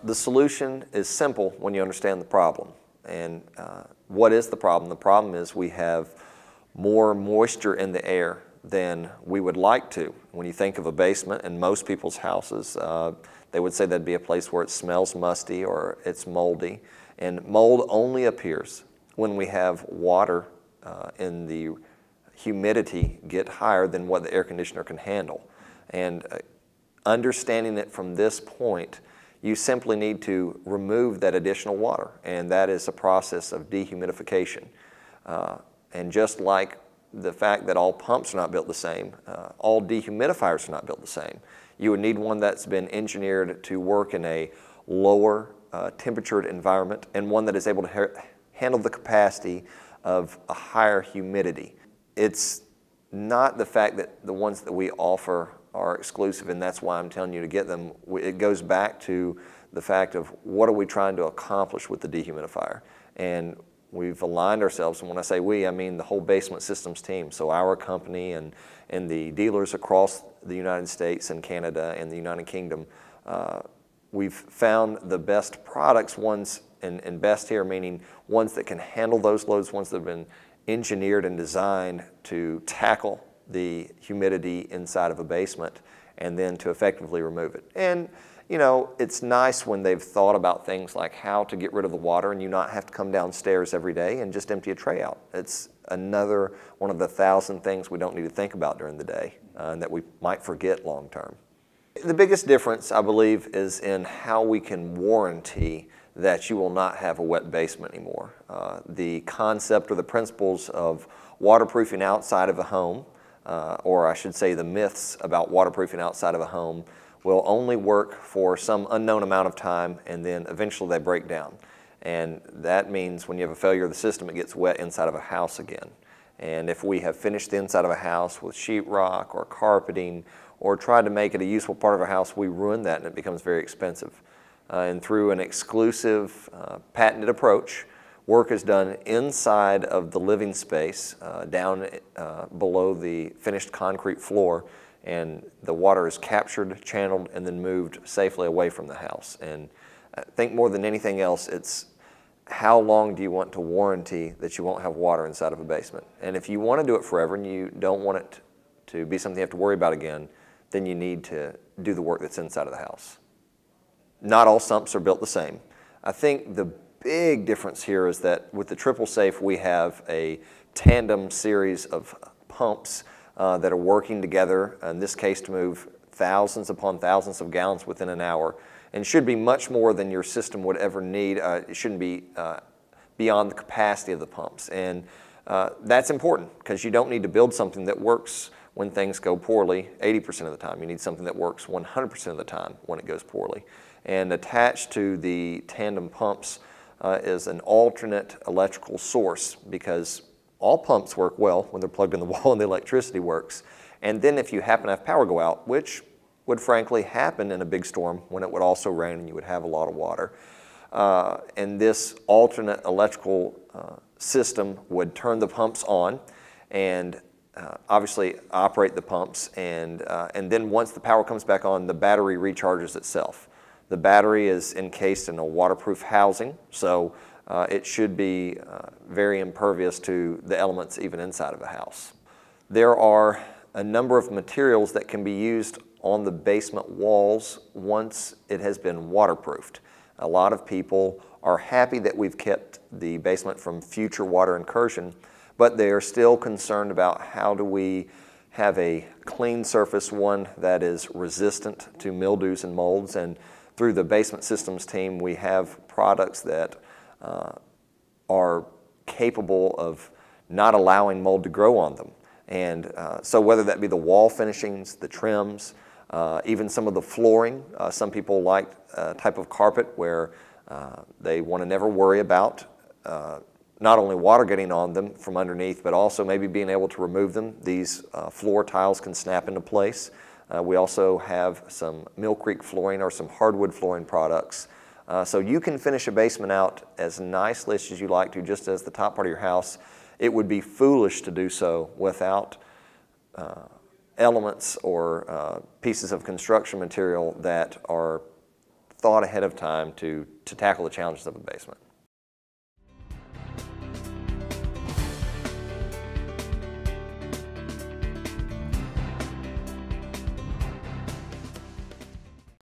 The solution is simple when you understand the problem. And what is the problem? The problem is we have more moisture in the air than we would like to. When you think of a basement in most people's houses, they would say that'd be a place where it smells musty or it's moldy. And mold only appears when we have water in the humidity get higher than what the air conditioner can handle. And understanding it from this point, you simply need to remove that additional water, and that is a process of dehumidification. And just like the fact that all pumps are not built the same, all dehumidifiers are not built the same. You would need one that's been engineered to work in a lower temperatured environment and one that is able to handle the capacity of a higher humidity. It's not the fact that the ones that we offer are exclusive and that's why I'm telling you to get them. It goes back to the fact of what are we trying to accomplish with the dehumidifier. And we've aligned ourselves, and when I say we, I mean the whole basement systems team. So our company and the dealers across the United States and Canada and the United Kingdom, we've found the best products, ones, and best here meaning ones that can handle those loads, ones that have been engineered and designed to tackle the humidity inside of a basement and then to effectively remove it. And you know, it's nice when they've thought about things like how to get rid of the water and you not have to come downstairs every day and just empty a tray out. It's another one of the 1,000 things we don't need to think about during the day and that we might forget long term. The biggest difference, I believe, is in how we can warranty that you will not have a wet basement anymore. The concept or the principles of waterproofing outside of a home, or I should say the myths about waterproofing outside of a home, will only work for some unknown amount of time and then eventually they break down. And that means when you have a failure of the system, it gets wet inside of a house again. And if we have finished the inside of a house with sheetrock or carpeting or tried to make it a useful part of our house, we ruin that and it becomes very expensive. And through an exclusive patented approach, work is done inside of the living space, down below the finished concrete floor, and the water is captured, channeled, and then moved safely away from the house. And I think more than anything else, it's how long do you want to warranty that you won't have water inside of a basement? And if you want to do it forever and you don't want it to be something you have to worry about again, then you need to do the work that's inside of the house. Not all sumps are built the same. I think the big difference here is that with the Triple Safe, we have a tandem series of pumps that are working together, in this case to move thousands upon thousands of gallons within an hour, and should be much more than your system would ever need. It shouldn't be beyond the capacity of the pumps. And that's important because you don't need to build something that works when things go poorly 80% of the time. You need something that works 100% of the time when it goes poorly. And attached to the tandem pumps is an alternate electrical source because all pumps work well when they're plugged in the wall and the electricity works. And then if you happen to have power go out, which would frankly happen in a big storm when it would also rain and you would have a lot of water, and this alternate electrical system would turn the pumps on and obviously operate the pumps, and then once the power comes back on, the battery recharges itself. The battery is encased in a waterproof housing, so it should be very impervious to the elements even inside of a house. There are a number of materials that can be used on the basement walls once it has been waterproofed. A lot of people are happy that we've kept the basement from future water incursion, but they are still concerned about how do we have a clean surface, one that is resistant to mildews and molds. And through the basement systems team, we have products that are capable of not allowing mold to grow on them. And so whether that be the wall finishings, the trims, even some of the flooring, some people like a type of carpet where they want to never worry about not only water getting on them from underneath, but also maybe being able to remove them. These floor tiles can snap into place. We also have some Mill Creek flooring or some hardwood flooring products. So you can finish a basement out as nicely as you like to, just as the top part of your house. It would be foolish to do so without elements or pieces of construction material that are thought ahead of time to tackle the challenges of a basement.